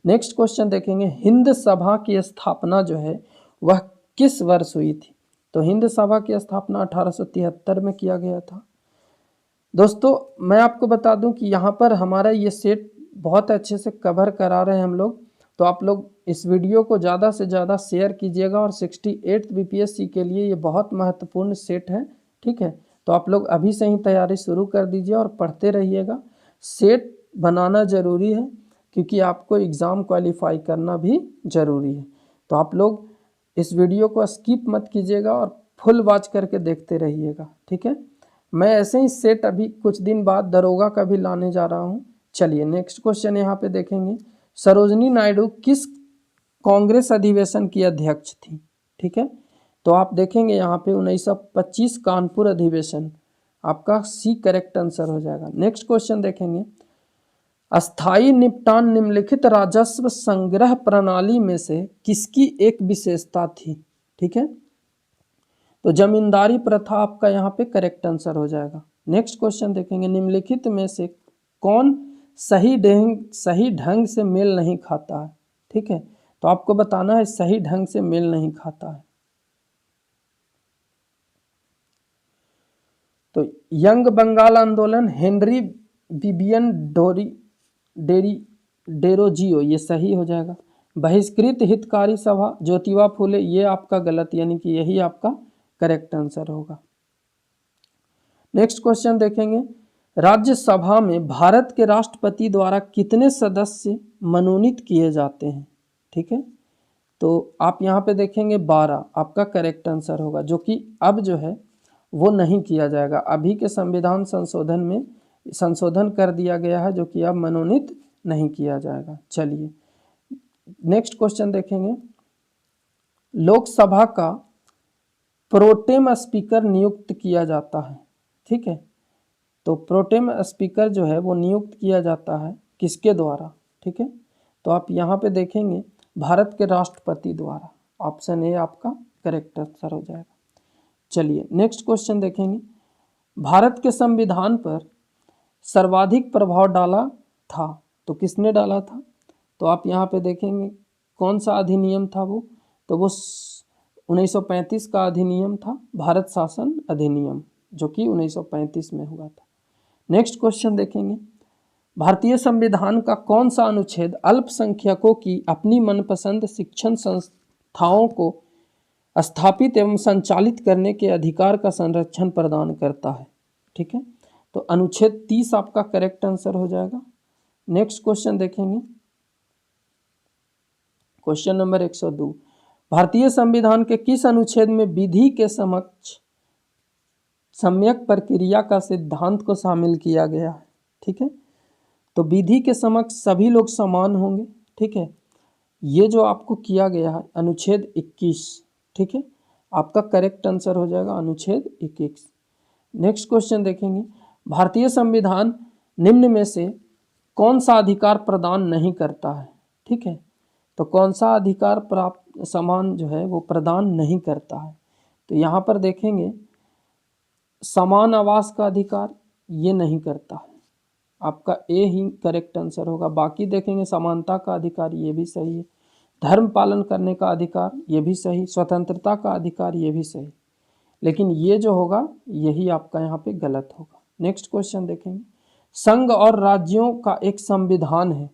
नेक्स्ट क्वेश्चन देखेंगे, हिंद सभा की स्थापना जो है वह किस वर्ष हुई थी? तो हिंद सभा की स्थापना 1873 में किया गया था। दोस्तों मैं आपको बता दूं कि यहाँ पर हमारा ये सेट बहुत अच्छे से कवर करा रहे हैं हम लोग, तो आप लोग इस वीडियो को ज़्यादा से ज़्यादा शेयर कीजिएगा, और 68 बीपीएससी के लिए ये बहुत महत्वपूर्ण सेट है। ठीक है, तो आप लोग अभी से ही तैयारी शुरू कर दीजिए और पढ़ते रहिएगा। सेट बनाना ज़रूरी है क्योंकि आपको एग्ज़ाम क्वालिफाई करना भी ज़रूरी है। तो आप लोग इस वीडियो को स्किप मत कीजिएगा और फुल वॉच करके देखते रहिएगा। ठीक है, मैं ऐसे ही सेट अभी कुछ दिन बाद दरोगा का भी लाने जा रहा हूँ। चलिए नेक्स्ट क्वेश्चन यहाँ पे देखेंगे, सरोजनी नायडू किस कांग्रेस अधिवेशन की अध्यक्ष थी? ठीक है, तो आप देखेंगे यहाँ पे 1925 कानपुर अधिवेशन, आपका सी करेक्ट आंसर हो जाएगा। नेक्स्ट क्वेश्चन देखेंगे, अस्थाई निपटान निम्नलिखित राजस्व संग्रह प्रणाली में से किसकी एक विशेषता थी? ठीक है, तो जमींदारी प्रथा आपका यहाँ पे करेक्ट आंसर हो जाएगा। नेक्स्ट क्वेश्चन देखेंगे, निम्नलिखित में से कौन सही ढंग से मेल नहीं खाता है? ठीक है, तो आपको बताना है सही ढंग से मेल नहीं खाता है। तो यंग बंगाल आंदोलन, हेनरी बिबियन डेरोजियो, ये सही हो जाएगा। बहिष्कृत हितकारी सभा ज्योतिबा फुले, ये आपका गलत, यानी कि यही आपका करेक्ट आंसर होगा। नेक्स्ट क्वेश्चन देखेंगे, राज्यसभा में भारत के राष्ट्रपति द्वारा कितने सदस्य मनोनीत किए जाते हैं? ठीक है, तो आप यहाँ पे देखेंगे 12 आपका करेक्ट आंसर होगा, जो कि अब जो है वो नहीं किया जाएगा। अभी के संविधान संशोधन में संशोधन कर दिया गया है, जो कि अब मनोनीत नहीं किया जाएगा। चलिए नेक्स्ट क्वेश्चन देखेंगे, लोकसभा का प्रोटेम स्पीकर नियुक्त किया जाता है। ठीक है, तो प्रोटेम स्पीकर जो है वो नियुक्त किया जाता है किसके द्वारा? ठीक है, तो आप यहाँ पे देखेंगे भारत के राष्ट्रपति द्वारा। ऑप्शन ए आपका करेक्ट आंसर हो जाएगा। चलिए नेक्स्ट क्वेश्चन देखेंगे, भारत के संविधान पर सर्वाधिक प्रभाव डाला था, तो किसने डाला था? तो आप यहाँ पे देखेंगे कौन सा अधिनियम था वो, तो वो 1935 का अधिनियम था, भारत शासन अधिनियम, जो कि 1935 में हुआ था। नेक्स्ट क्वेश्चन देखेंगे, भारतीय संविधान का कौन सा अनुच्छेद अल्पसंख्यकों की अपनी मनपसंद शिक्षण संस्थाओं को स्थापित एवं संचालित करने के अधिकार का संरक्षण प्रदान करता है? ठीक है, तो अनुच्छेद 30 आपका करेक्ट आंसर हो जाएगा। नेक्स्ट क्वेश्चन देखेंगे, क्वेश्चन नंबर 102, भारतीय संविधान के किस अनुच्छेद में विधि के समक्ष सम्यक प्रक्रिया का सिद्धांत को शामिल किया गया है? ठीक है, तो विधि के समक्ष सभी लोग समान होंगे। ठीक है, ये जो आपको किया गया है अनुच्छेद 21, ठीक है, आपका करेक्ट आंसर हो जाएगा अनुच्छेद 21। नेक्स्ट क्वेश्चन देखेंगे, भारतीय संविधान निम्न में से कौन सा अधिकार प्रदान नहीं करता है? ठीक है, तो कौन सा अधिकार प्राप्त समान जो है वो प्रदान नहीं करता है? तो यहाँ पर देखेंगे समान आवास का अधिकार ये नहीं करता है, आपका ए ही करेक्ट आंसर होगा। बाकी देखेंगे समानता का अधिकार, ये भी सही है। धर्म पालन करने का अधिकार, ये भी सही। स्वतंत्रता का अधिकार, ये भी सही। लेकिन ये जो होगा यही आपका यहाँ पे गलत होगा। नेक्स्ट क्वेश्चन देखेंगे, संघ और राज्यों का एक संविधान है,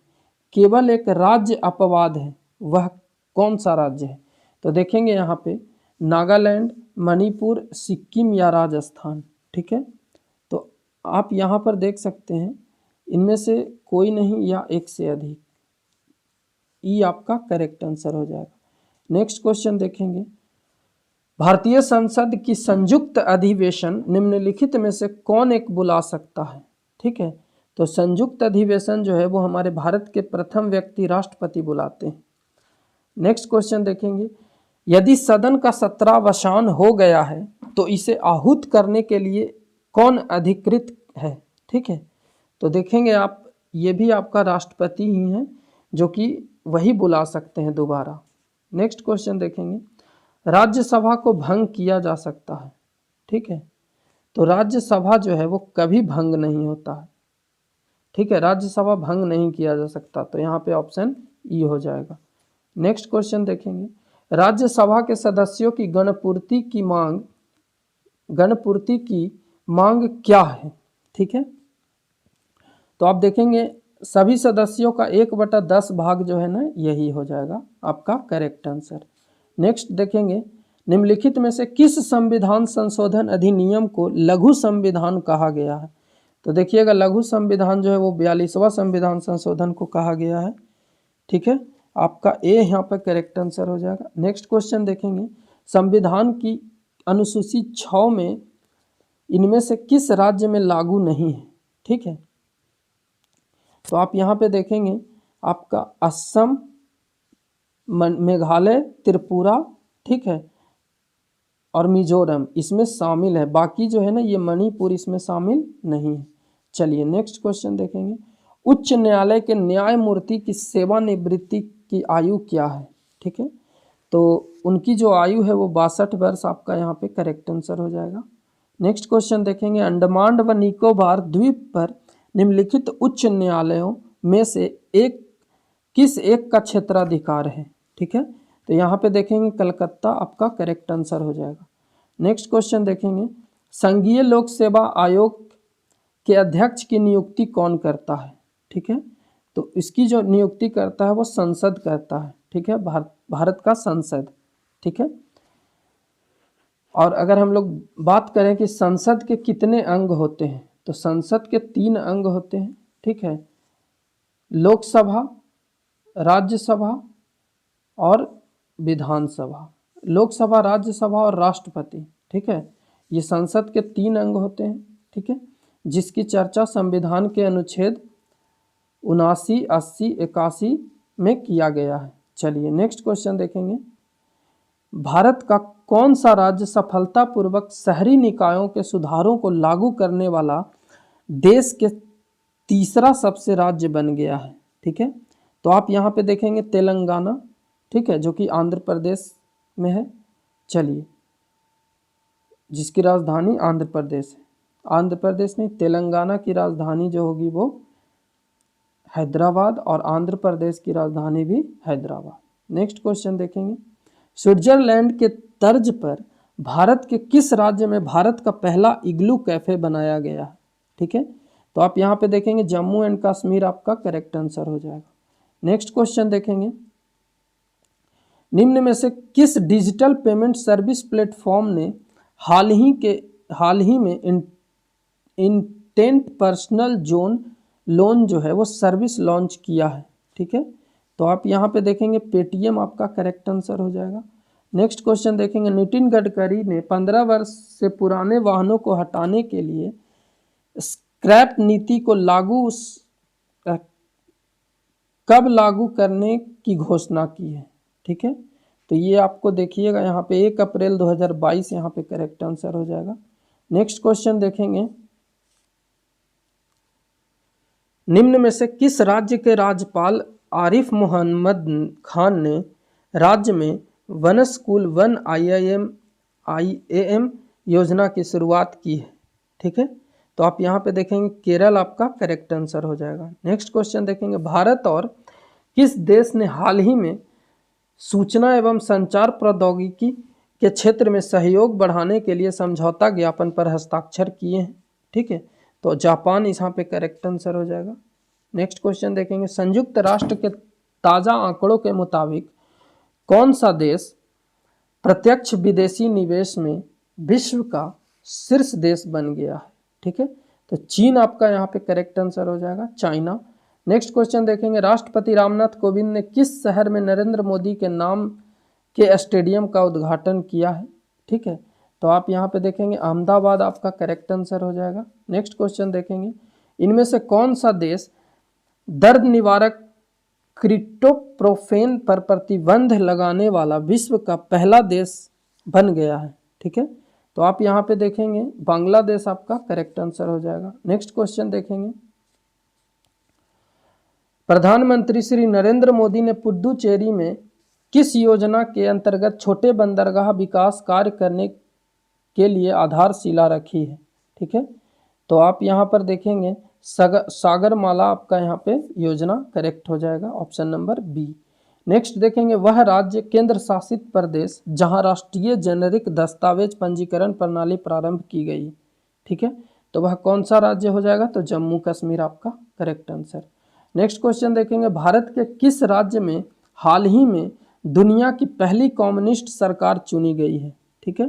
केवल एक राज्य अपवाद है, वह कौन सा राज्य है? तो देखेंगे यहाँ पे नागालैंड, मणिपुर, सिक्किम या राजस्थान। ठीक है, तो आप यहाँ पर देख सकते हैं इनमें से कोई नहीं या एक से अधिक, ई आपका करेक्ट आंसर हो जाएगा। नेक्स्ट क्वेश्चन देखेंगे, भारतीय संसद की संयुक्त अधिवेशन निम्नलिखित में से कौन एक बुला सकता है? ठीक है, तो संयुक्त अधिवेशन जो है वो हमारे भारत के प्रथम व्यक्ति राष्ट्रपति बुलाते हैं। नेक्स्ट क्वेश्चन देखेंगे, यदि सदन का सत्रावसान हो गया है तो इसे आहूत करने के लिए कौन अधिकृत है? ठीक है, तो देखेंगे आप ये भी आपका राष्ट्रपति ही हैं, जो कि वही बुला सकते हैं दोबारा। नेक्स्ट क्वेश्चन देखेंगे, राज्यसभा को भंग किया जा सकता है। ठीक है, तो राज्यसभा जो है वो कभी भंग नहीं होता है। ठीक है, राज्यसभा भंग नहीं किया जा सकता, तो यहाँ पे ऑप्शन ई हो जाएगा। नेक्स्ट क्वेश्चन देखेंगे, राज्यसभा के सदस्यों की गणपूर्ति की मांग क्या है? ठीक है, तो आप देखेंगे सभी सदस्यों का 1/10 भाग जो है ना यही हो जाएगा आपका करेक्ट आंसर। नेक्स्ट देखेंगे, निम्नलिखित में से किस संविधान संशोधन अधिनियम को लघु संविधान कहा गया है? तो देखिएगा लघु संविधान जो है वो 42वां संविधान संशोधन को कहा गया है। ठीक है, आपका ए यहाँ पर करेक्ट आंसर हो जाएगा। नेक्स्ट क्वेश्चन देखेंगे, संविधान की अनुसूची 6 में इनमें से किस राज्य में लागू नहीं है? ठीक है, तो आप यहाँ पे देखेंगे आपका असम, मेघालय, त्रिपुरा, ठीक है, और मिजोरम इसमें शामिल है, बाकी जो है ना ये मणिपुर इसमें शामिल नहीं है। चलिए नेक्स्ट क्वेश्चन देखेंगे, उच्च न्यायालय के न्यायमूर्ति की सेवानिवृत्ति की आयु क्या है? ठीक है, तो उनकी जो आयु है वो 62 वर्ष आपका यहाँ पे करेक्ट आंसर हो जाएगा। नेक्स्ट क्वेश्चन देखेंगे, अंडमान व निकोबार द्वीप पर निम्नलिखित उच्च न्यायालयों में से किस एक का क्षेत्राधिकार है? ठीक है, तो यहाँ पे देखेंगे कलकत्ता आपका करेक्ट आंसर हो जाएगा। नेक्स्ट क्वेश्चन देखेंगे, संघीय लोक सेवा आयोग के अध्यक्ष की नियुक्ति कौन करता है? ठीक है, तो इसकी जो नियुक्ति करता है वो संसद करता है। ठीक है, भारत का संसद। ठीक है, और अगर हम लोग बात करें कि संसद के कितने अंग होते हैं, तो संसद के 3 अंग होते हैं। ठीक है, लोकसभा, राज्यसभा और विधानसभा। लोकसभा, राज्यसभा और राष्ट्रपति। ठीक है, ये संसद के 3 अंग होते हैं। ठीक है, जिसकी चर्चा संविधान के अनुच्छेद 79, 80, 81 में किया गया है। चलिए नेक्स्ट क्वेश्चन देखेंगे। भारत का कौन सा राज्य सफलतापूर्वक शहरी निकायों के सुधारों को लागू करने वाला देश के तीसरा सबसे राज्य बन गया है? ठीक है, तो आप यहाँ पे देखेंगे तेलंगाना। ठीक है, जो कि आंध्र प्रदेश में है। चलिए, जिसकी राजधानी आंध्र प्रदेश है। आंध्र प्रदेश नहीं, तेलंगाना की राजधानी जो होगी वो हैदराबाद, और आंध्र प्रदेश की राजधानी भी हैदराबाद। नेक्स्ट क्वेश्चन देखेंगे। स्विट्जरलैंड के तर्ज पर भारत के किस राज्य में भारत का पहला इग्लू कैफे बनाया गया है? ठीक है, तो आप यहाँ पे देखेंगे जम्मू एंड कश्मीर आपका करेक्ट आंसर हो जाएगा। नेक्स्ट क्वेश्चन देखेंगे। निम्न में से किस डिजिटल पेमेंट सर्विस प्लेटफॉर्म ने हाल ही में इंटेंट पर्सनल जोन लोन जो है वो सर्विस लॉन्च किया है? ठीक है, तो आप यहाँ पे देखेंगे पेटीएम आपका करेक्ट आंसर हो जाएगा। नेक्स्ट क्वेश्चन देखेंगे। नितिन गडकरी ने 15 वर्ष से पुराने वाहनों को हटाने के लिए स्क्रैप नीति को कब लागू करने की घोषणा की है? ठीक है, तो ये आपको देखिएगा यहाँ पे 1 अप्रैल 2022 यहाँ पे करेक्ट आंसर हो जाएगा। नेक्स्ट क्वेश्चन देखेंगे। निम्न में से किस राज्य के राज्यपाल आरिफ मोहम्मद खान ने राज्य में वन स्कूल वन IAM योजना की शुरुआत की है? ठीक है, तो आप यहाँ पे देखेंगे केरल आपका करेक्ट आंसर हो जाएगा। नेक्स्ट क्वेश्चन देखेंगे। भारत और किस देश ने हाल ही में सूचना एवं संचार प्रौद्योगिकी के क्षेत्र में सहयोग बढ़ाने के लिए समझौता ज्ञापन पर हस्ताक्षर किए हैं? ठीक है, तो जापान यहाँ पे करेक्ट आंसर हो जाएगा। नेक्स्ट क्वेश्चन देखेंगे। संयुक्त राष्ट्र के ताज़ा आंकड़ों के मुताबिक कौन सा देश प्रत्यक्ष विदेशी निवेश में विश्व का शीर्ष देश बन गया है? ठीक है, तो चीन आपका यहाँ पे करेक्ट आंसर हो जाएगा, चाइना। नेक्स्ट क्वेश्चन देखेंगे। राष्ट्रपति रामनाथ कोविंद ने किस शहर में नरेंद्र मोदी के नाम के स्टेडियम का उद्घाटन किया है? ठीक है, तो आप यहाँ पे देखेंगे अहमदाबाद आपका करेक्ट आंसर हो जाएगा। नेक्स्ट क्वेश्चन देखेंगे। इनमें से कौन सा देश दर्द निवारक क्रिप्टोप्रोफेन पर प्रतिबंध लगाने वाला विश्व का पहला देश बन गया है? ठीक है, तो आप यहाँ पे देखेंगे बांग्लादेश आपका करेक्ट आंसर हो जाएगा। नेक्स्ट क्वेश्चन देखेंगे। प्रधानमंत्री श्री नरेंद्र मोदी ने पुडुचेरी में किस योजना के अंतर्गत छोटे बंदरगाह विकास कार्य करने के लिए आधारशिला रखी है? ठीक है, तो आप यहाँ पर देखेंगे सागरमाला आपका यहाँ पे योजना करेक्ट हो जाएगा, ऑप्शन नंबर बी। नेक्स्ट देखेंगे। वह राज्य केंद्र शासित प्रदेश जहां राष्ट्रीय जेनेरिक दस्तावेज पंजीकरण प्रणाली प्रारंभ की गई। ठीक है, तो वह कौन सा राज्य हो जाएगा? तो जम्मू कश्मीर आपका करेक्ट आंसर। नेक्स्ट क्वेश्चन देखेंगे। भारत के किस राज्य में हाल ही में दुनिया की पहली कम्युनिस्ट सरकार चुनी गई है? ठीक है,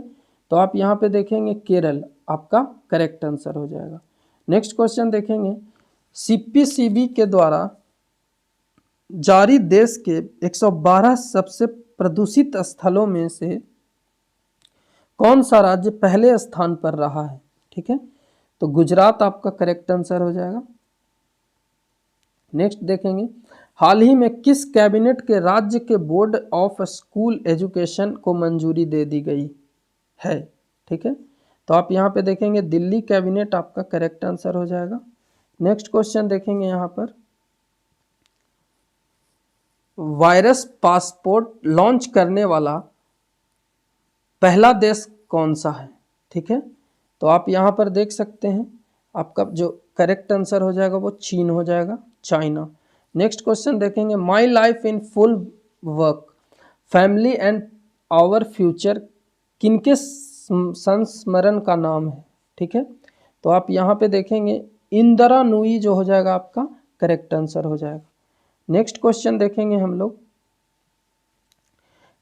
तो आप यहाँ पे देखेंगे केरल आपका करेक्ट आंसर हो जाएगा। नेक्स्ट क्वेश्चन देखेंगे। CPCB के द्वारा जारी देश के 112 सबसे प्रदूषित स्थलों में से कौन सा राज्य पहले स्थान पर रहा है? ठीक है, तो गुजरात आपका करेक्ट आंसर हो जाएगा। नेक्स्ट देखेंगे। हाल ही में किस कैबिनेट के राज्य के बोर्ड ऑफ स्कूल एजुकेशन को मंजूरी दे दी गई है? ठीक है, तो आप यहाँ पे देखेंगे दिल्ली कैबिनेट आपका करेक्ट आंसर हो जाएगा। नेक्स्ट क्वेश्चन देखेंगे। यहाँ पर वायरस पासपोर्ट लॉन्च करने वाला पहला देश कौन सा है? ठीक है, तो आप यहाँ पर देख सकते हैं आपका जो करेक्ट आंसर हो जाएगा वो चीन हो जाएगा, चाइना। नेक्स्ट क्वेश्चन देखेंगे। My life in full work, family and our future किनके संस्मरण का नाम है? ठीक है, तो आप यहाँ पे देखेंगे इंदिरानुई जो हो जाएगा आपका करेक्ट आंसर हो जाएगा। नेक्स्ट क्वेश्चन देखेंगे हम लोग,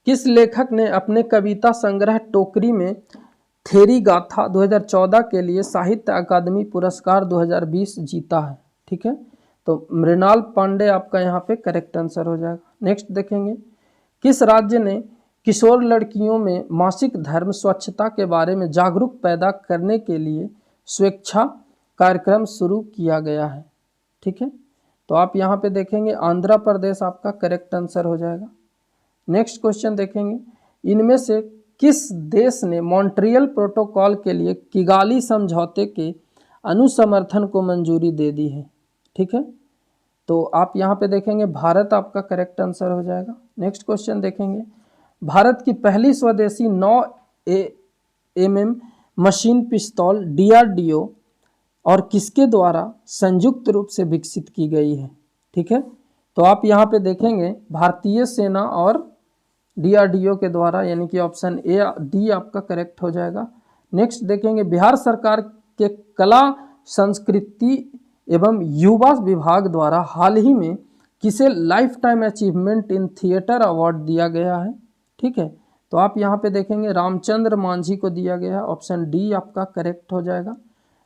किस लेखक ने अपने कविता संग्रह टोकरी में थेरी गाथा 2014 के लिए साहित्य अकादमी पुरस्कार 2020 जीता है? ठीक है, तो मृणाल पांडे आपका यहाँ पे करेक्ट आंसर हो जाएगा। नेक्स्ट देखेंगे, किस राज्य ने किशोर लड़कियों में मासिक धर्म स्वच्छता के बारे में जागरूक पैदा करने के लिए स्वेच्छा कार्यक्रम शुरू किया गया है? ठीक है, तो आप यहाँ पे देखेंगे आंध्र प्रदेश आपका करेक्ट आंसर हो जाएगा। नेक्स्ट क्वेश्चन देखेंगे, इनमें से किस देश ने मॉन्ट्रियल प्रोटोकॉल के लिए किगाली समझौते के अनुसमर्थन को मंजूरी दे दी है? ठीक है, तो आप यहाँ पे देखेंगे भारत आपका करेक्ट आंसर हो जाएगा। नेक्स्ट क्वेश्चन देखेंगे, भारत की पहली स्वदेशी 9 mm मशीन पिस्तौल DRDO और किसके द्वारा संयुक्त रूप से विकसित की गई है? ठीक है, तो आप यहाँ पे देखेंगे भारतीय सेना और DRDO के द्वारा, यानी कि ऑप्शन ए डी आपका करेक्ट हो जाएगा। नेक्स्ट देखेंगे, बिहार सरकार के कला संस्कृति एवं युवा विभाग द्वारा हाल ही में किसे life time achievement in theatre award दिया गया है? ठीक है, तो आप यहाँ पे देखेंगे रामचंद्र मांझी को दिया गया है, ऑप्शन डी आपका करेक्ट हो जाएगा।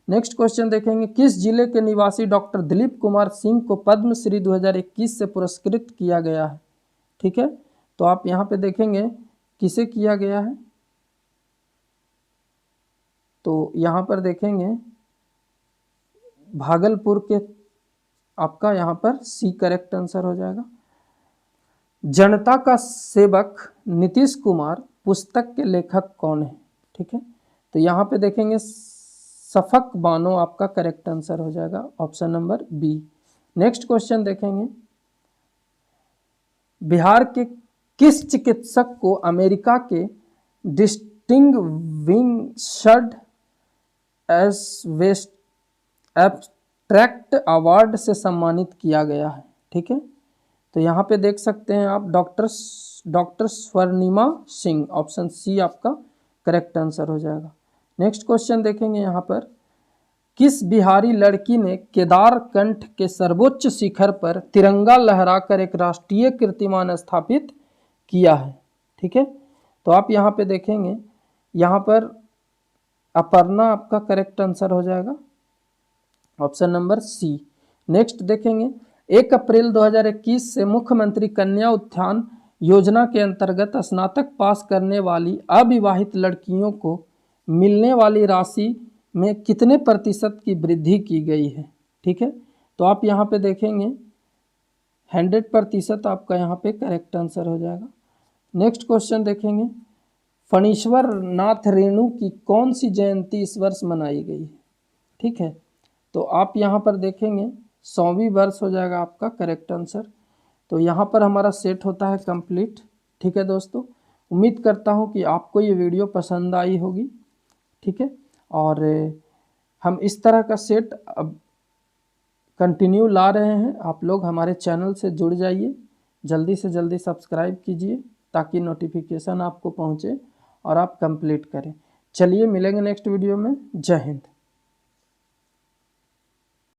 नेक्स्ट क्वेश्चन देखेंगे, किस जिले के निवासी डॉक्टर दिलीप कुमार सिंह को पद्मश्री 2021 से पुरस्कृत किया गया है? ठीक है, तो आप यहाँ पे देखेंगे किसे किया गया है, तो यहाँ पर देखेंगे भागलपुर के, आपका यहाँ पर सी करेक्ट आंसर हो जाएगा। जनता का सेवक नीतीश कुमार पुस्तक के लेखक कौन है? ठीक है, तो यहाँ पे देखेंगे शफक बानो आपका करेक्ट आंसर हो जाएगा, option number B. Next question देखेंगे, बिहार के किस चिकित्सक को अमेरिका के डिस्टिंग्विश्ड एब्स्ट्रैक्ट अवार्ड से सम्मानित किया गया है? ठीक है, तो यहाँ पे देख सकते हैं आप doctor Swarnima Singh, option C आपका करेक्ट आंसर हो जाएगा। नेक्स्ट क्वेश्चन देखेंगे, यहाँ पर किस बिहारी लड़की ने केदारकंठ के सर्वोच्च शिखर पर तिरंगा लहराकर एक राष्ट्रीय कीर्तिमान स्थापित किया है? ठीक है, तो आप यहाँ पे देखेंगे, यहाँ पर अपर्णा आपका करेक्ट आंसर हो जाएगा, ऑप्शन नंबर सी। नेक्स्ट देखेंगे, 1 अप्रैल 2021 से मुख्यमंत्री कन्या उत्थान योजना के अंतर्गत स्नातक पास करने वाली अविवाहित लड़कियों को मिलने वाली राशि में कितने प्रतिशत की वृद्धि की गई है? ठीक है, तो आप यहाँ पे देखेंगे 100% आपका यहाँ पे करेक्ट आंसर हो जाएगा। नेक्स्ट क्वेश्चन देखेंगे, फणीश्वर नाथ रेणु की कौन सी जयंती इस वर्ष मनाई गई है? ठीक है, तो आप यहाँ पर देखेंगे 100वीं वर्ष हो जाएगा आपका करेक्ट आंसर। तो यहाँ पर हमारा सेट होता है कंप्लीट। ठीक है दोस्तों, उम्मीद करता हूँ कि आपको ये वीडियो पसंद आई होगी। ठीक है, और हम इस तरह का सेट अब कंटिन्यू ला रहे हैं। आप लोग हमारे चैनल से जुड़ जाइए, जल्दी से जल्दी सब्सक्राइब कीजिए ताकि नोटिफिकेशन आपको पहुँचे और आप कंप्लीट करें। चलिए मिलेंगे नेक्स्ट वीडियो में। जय हिंद।